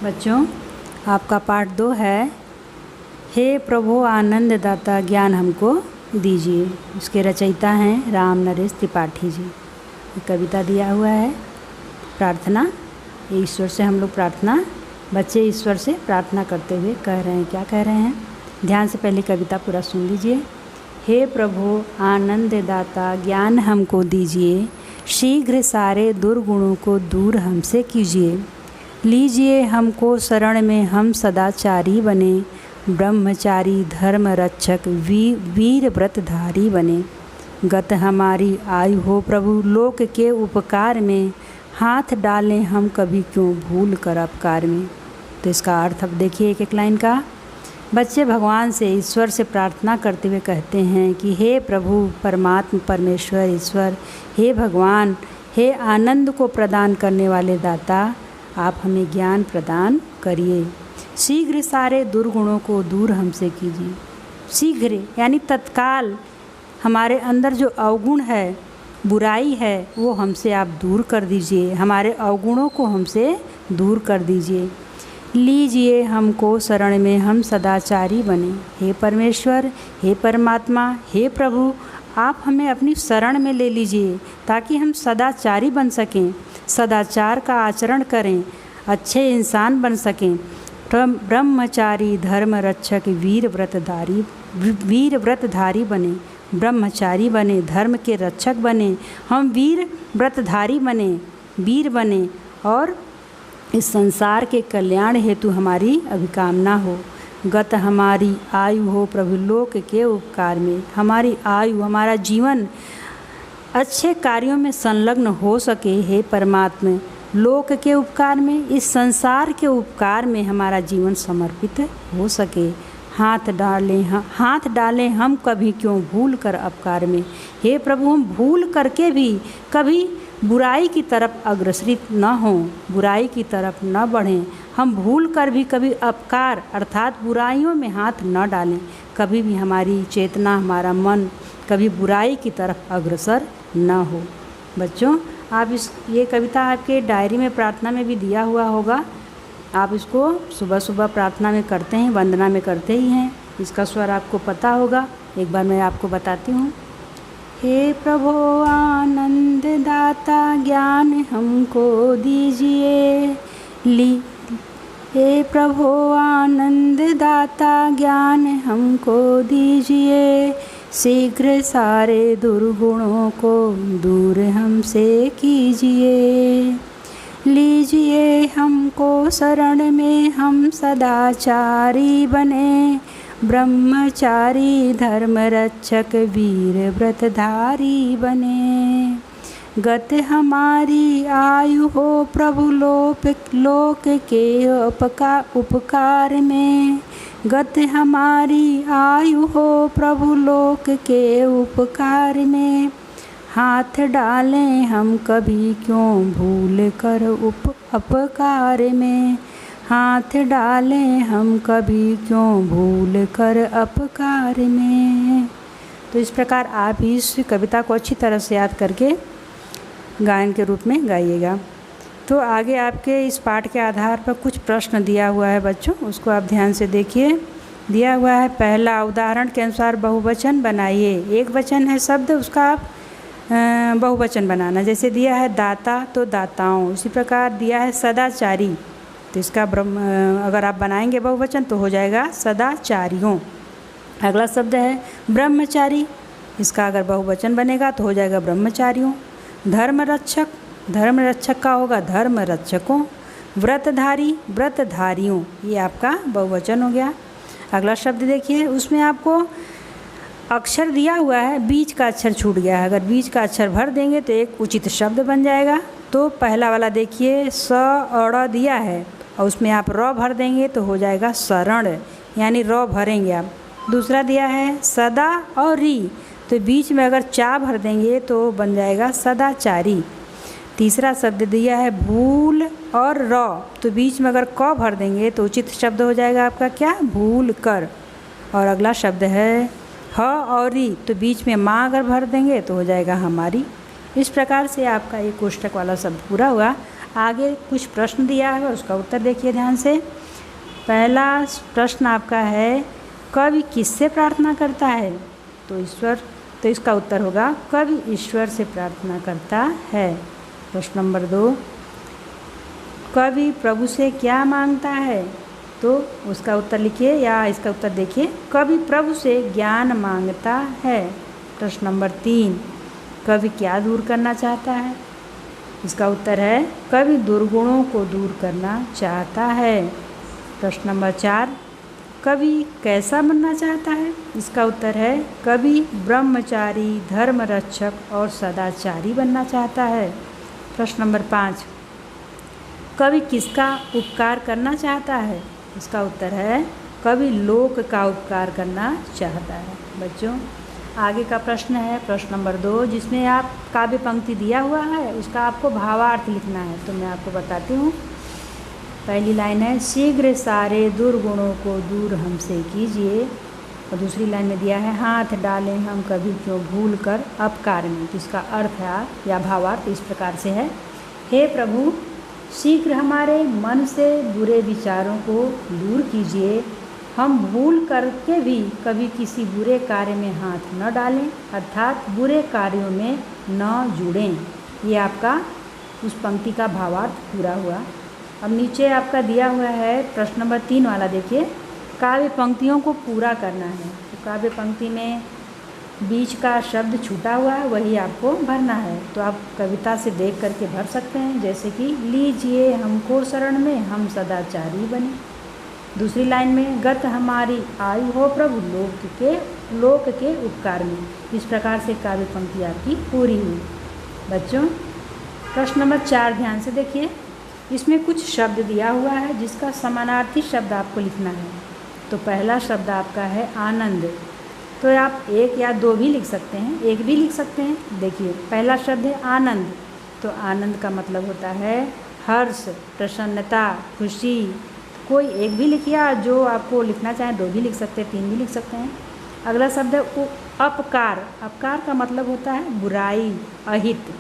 बच्चों, आपका पाठ 2 है, हे प्रभु आनंद दाता ज्ञान हमको दीजिए। इसके रचयिता हैं राम नरेश त्रिपाठी जी। कविता दिया हुआ है। प्रार्थना, ईश्वर से हम लोग प्रार्थना, बच्चे ईश्वर से प्रार्थना करते हुए कह रहे हैं। क्या कह रहे हैं? ध्यान से पहले कविता पूरा सुन लीजिए। हे प्रभु आनंद दाता ज्ञान हमको दीजिए, शीघ्र सारे दुर्गुणों को दूर हमसे कीजिए। लीजिए हमको शरण में, हम सदाचारी बने, ब्रह्मचारी धर्म रक्षक वीर व्रतधारी बने। गत हमारी आयु हो प्रभु लोक के उपकार में, हाथ डालें हम कभी क्यों भूल कर अपकार में। तो इसका अर्थ अब देखिए एक एक लाइन का। बच्चे भगवान से, ईश्वर से प्रार्थना करते हुए कहते हैं कि हे प्रभु परमात्मा परमेश्वर ईश्वर, हे भगवान, हे आनंद को प्रदान करने वाले दाता, आप हमें ज्ञान प्रदान करिए। शीघ्र सारे दुर्गुणों को दूर हमसे कीजिए। शीघ्र यानी तत्काल हमारे अंदर जो अवगुण है, बुराई है, वो हमसे आप दूर कर दीजिए। हमारे अवगुणों को हमसे दूर कर दीजिए। लीजिए हमको शरण में, हम सदाचारी बने। हे परमेश्वर, हे परमात्मा, हे प्रभु, आप हमें अपनी शरण में ले लीजिए ताकि हम सदाचारी बन सकें, सदाचार का आचरण करें, अच्छे इंसान बन सकें। ब्रह्मचारी धर्म रक्षक वीर व्रतधारी बने, ब्रह्मचारी बने, धर्म के रक्षक बने, हम वीर व्रतधारी बने, वीर बने, और इस संसार के कल्याण हेतु हमारी अभिकामना हो। गत हमारी आयु हो प्रभु लोक के उपकार में, हमारी आयु, हमारा जीवन अच्छे कार्यों में संलग्न हो सके। हे परमात्मा, लोक के उपकार में, इस संसार के उपकार में हमारा जीवन समर्पित हो सके। हाथ डालें हम कभी क्यों भूल कर अपकार में। हे प्रभु, हम भूल करके भी कभी बुराई की तरफ अग्रसरित न हों, बुराई की तरफ न बढ़ें। हम भूल कर भी कभी अपकार अर्थात बुराइयों में हाथ न डालें। कभी भी हमारी चेतना, हमारा मन कभी बुराई की तरफ अग्रसर न हो। बच्चों, आप ये कविता आपके डायरी में प्रार्थना में भी दिया हुआ होगा। आप इसको सुबह सुबह प्रार्थना में करते हैं, वंदना में करते ही हैं। इसका स्वर आपको पता होगा। एक बार मैं आपको बताती हूँ। हे प्रभु आनंद दाता ज्ञान हमको दीजिए। हे प्रभु आनंद दाता ज्ञान हमको दीजिए, शीघ्र सारे दुर्गुणों को दूर हमसे कीजिए। लीजिए हमको शरण में, हम सदाचारी बने, ब्रह्मचारी धर्म रक्षक वीर व्रतधारी बने। गत हमारी आयु हो प्रभु लोक के उपकार में, गत हमारी आयु हो प्रभु लोक के उपकार में। हाथ डालें हम कभी क्यों भूल कर अपकार में, हाथ डालें हम कभी क्यों भूल कर अपकार में। तो इस प्रकार आप इस कविता को अच्छी तरह से याद करके गायन के रूप में गाइएगा। तो आगे आपके इस पाठ के आधार पर कुछ प्रश्न दिया हुआ है बच्चों, उसको आप ध्यान से देखिए। दिया हुआ है, पहला उदाहरण के अनुसार बहुवचन बनाइए। एक वचन है शब्द, उसका आप बहुवचन बनाना। जैसे दिया है दाता तो दाताओं, इसी प्रकार दिया है सदाचारी, तो इसका अगर आप बनाएंगे बहुवचन तो हो जाएगा सदाचारियों। अगला शब्द है ब्रह्मचारी, इसका अगर बहुवचन बनेगा तो हो जाएगा ब्रह्मचारियों। धर्म रक्षक का होगा धर्म रक्षकों। व्रतधारी व्रतधारियों, ये आपका बहुवचन हो गया। अगला शब्द देखिए, उसमें आपको अक्षर दिया हुआ है, बीच का अक्षर छूट गया है। अगर बीच का अक्षर भर देंगे तो एक उचित शब्द बन जाएगा। तो पहला वाला देखिए, स और दिया है और उसमें आप र भर देंगे तो हो जाएगा शरण, यानी र भरेंगे आप। दूसरा दिया है सदा और री, तो बीच में अगर चा भर देंगे तो बन जाएगा सदाचारी। तीसरा शब्द दिया है भूल और र, तो बीच में अगर क भर देंगे तो उचित शब्द हो जाएगा आपका क्या, भूल कर। और अगला शब्द है ह और री, तो बीच में माँ अगर भर देंगे तो हो जाएगा हमारी। इस प्रकार से आपका ये कोष्ठक वाला शब्द पूरा हुआ। आगे कुछ प्रश्न दिया है, उसका उत्तर देखिए ध्यान से। पहला प्रश्न आपका है, कवि किससे प्रार्थना करता है? तो ईश्वर, तो इसका उत्तर होगा कवि ईश्वर से प्रार्थना करता है। प्रश्न नंबर 2, कवि प्रभु से क्या मांगता है? तो उसका उत्तर लिखिए या इसका उत्तर देखिए, कवि प्रभु से ज्ञान मांगता है। प्रश्न नंबर 3, कवि क्या दूर करना चाहता है? इसका उत्तर है कवि दुर्गुणों को दूर करना चाहता है। प्रश्न नंबर 4, कवि कैसा बनना चाहता है? इसका उत्तर है कवि ब्रह्मचारी, धर्म रक्षक और सदाचारी बनना चाहता है। प्रश्न नंबर 5, कवि किसका उपकार करना चाहता है? इसका उत्तर है कवि लोक का उपकार करना चाहता है। बच्चों, आगे का प्रश्न है प्रश्न नंबर 2, जिसमें आप काव्य पंक्ति दिया हुआ है, उसका आपको भावार्थ लिखना है। तो मैं आपको बताती हूँ। पहली लाइन है, शीघ्र सारे दुर्गुणों को दूर हमसे कीजिए। और दूसरी लाइन में दिया है, हाथ डालें हम कभी क्यों भूल कर अपकार में। तो इसका अर्थ है या भावार्थ इस प्रकार से है, हे प्रभु शीघ्र हमारे मन से बुरे विचारों को दूर कीजिए, हम भूल करके भी कभी किसी बुरे कार्य में हाथ न डालें, अर्थात बुरे कार्यों में न जुड़ें। ये आपका उस पंक्ति का भावार्थ पूरा हुआ। अब नीचे आपका दिया हुआ है प्रश्न नंबर 3 वाला, देखिए काव्य पंक्तियों को पूरा करना है। तो काव्य पंक्ति में बीच का शब्द छूटा हुआ है, वही आपको भरना है। तो आप कविता से देख करके भर सकते हैं, जैसे कि लीजिए हमको शरण में हम सदाचारी बने। दूसरी लाइन में, गत हमारी आयु हो प्रभु लोक के उपकार में। इस प्रकार से काव्य पंक्ति आपकी पूरी हुई। बच्चों, प्रश्न नंबर 4 ध्यान से देखिए, इसमें कुछ शब्द दिया हुआ है जिसका समानार्थी शब्द आपको लिखना है। तो पहला शब्द आपका है आनंद। तो आप 1 या 2 भी लिख सकते हैं, 1 भी लिख सकते हैं। देखिए पहला शब्द है आनंद। तो आनंद का मतलब होता है हर्ष, प्रसन्नता, खुशी। कोई 1 भी लिखिए, जो आपको लिखना चाहें 2 भी लिख सकते हैं, 3 भी लिख सकते हैं। अगला शब्द है अपकार। अपकार का मतलब होता है बुराई, अहित।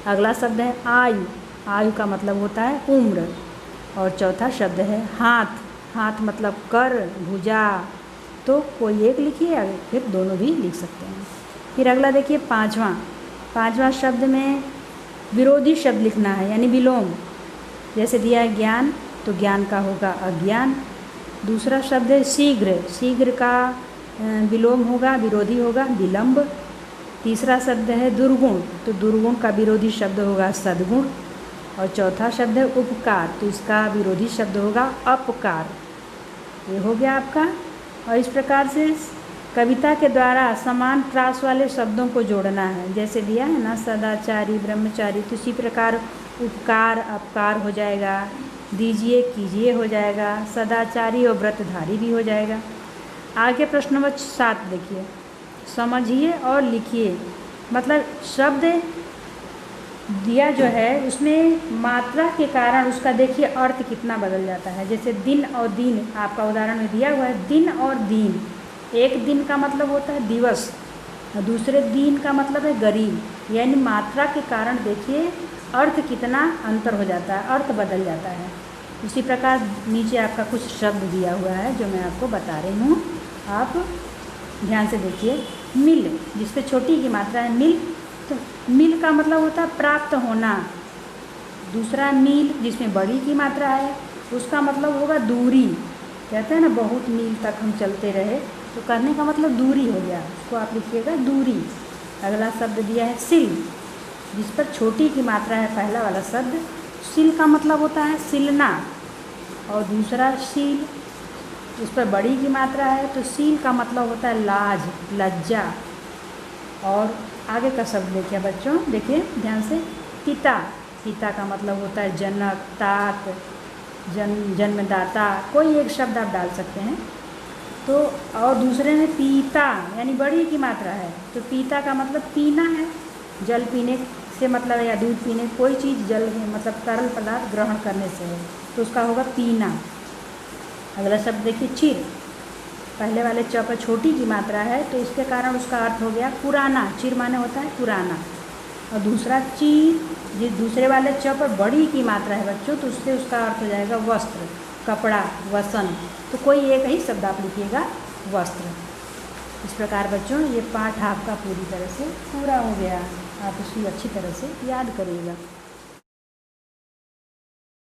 अगला शब्द है आयु। आयु का मतलब होता है उम्र। और चौथा शब्द है हाथ। हाथ मतलब कर, भुजा। तो कोई 1 लिखिए या फिर दोनों भी लिख सकते हैं। फिर अगला देखिए पांचवा शब्द में विरोधी शब्द लिखना है, यानी विलोम। जैसे दिया है ज्ञान, तो ज्ञान का होगा अज्ञान। दूसरा शब्द है शीघ्र। शीघ्र का विलोम होगा, विरोधी होगा विलंब। तीसरा शब्द है दुर्गुण। तो दुर्गुण का विरोधी शब्द होगा सद्गुण। और चौथा शब्द है उपकार। तो इसका विरोधी शब्द होगा अपकार। ये हो गया आपका। और इस प्रकार से कविता के द्वारा समान प्रास वाले शब्दों को जोड़ना है। जैसे दिया है ना, सदाचारी, ब्रह्मचारी, तो इसी प्रकार उपकार, अपकार हो जाएगा, दीजिए, कीजिए हो जाएगा, सदाचारी और व्रतधारी भी हो जाएगा। आगे प्रश्न नंबर 7 देखिए, समझिए और लिखिए। मतलब शब्द दिया जो है उसमें मात्रा के कारण उसका देखिए अर्थ कितना बदल जाता है। जैसे दिन और दिन आपका उदाहरण में दिया हुआ है, दिन और दिन। एक दिन का मतलब होता है दिवस और दूसरे दिन का मतलब है गरीब। यानी मात्रा के कारण देखिए अर्थ कितना अंतर हो जाता है, अर्थ बदल जाता है। उसी प्रकार नीचे आपका कुछ शब्द दिया हुआ है जो मैं आपको बता रही हूँ, आप ध्यान से देखिए। मिल, जिसपे छोटी की मात्रा है मिल, तो मिल का मतलब होता है प्राप्त होना। दूसरा मील, जिसमें बड़ी की मात्रा है, उसका मतलब होगा दूरी। कहते हैं ना बहुत मील तक हम चलते रहे, तो कहने का मतलब दूरी हो गया, उसको आप लिखिएगा दूरी। अगला शब्द दिया है सिल, जिस पर छोटी की मात्रा है पहला वाला शब्द। सिल का मतलब होता है सिलना। और दूसरा शील, उस पर बड़ी की मात्रा है, तो शील का मतलब होता है लाज, लज्जा। और आगे का शब्द देखिए बच्चों, देखिए ध्यान से। पिता, पिता का मतलब होता है जनक, तात, जन्मदाता। कोई एक शब्द आप डाल सकते हैं। तो और दूसरे में पीता, यानी बड़ी की मात्रा है, तो पीता का मतलब पीना है। जल पीने से मतलब है, या दूध पीने, कोई चीज़ जल मतलब तरल पदार्थ ग्रहण करने से है, तो उसका होगा पीना। अगला शब्द देखिए चिर, पहले वाले च पर छोटी की मात्रा है, तो इसके कारण उसका अर्थ हो गया पुराना। चिर माने होता है पुराना। और दूसरा चीर, जिस दूसरे वाले च पर बड़ी की मात्रा है बच्चों, तो उससे उसका अर्थ हो जाएगा वस्त्र, कपड़ा, वसन। तो कोई एक ही शब्द आप लिखिएगा, वस्त्र। इस प्रकार बच्चों ये पाठ आपका पूरी तरह से पूरा हो गया। आप इसकी अच्छी तरह से याद करिएगा।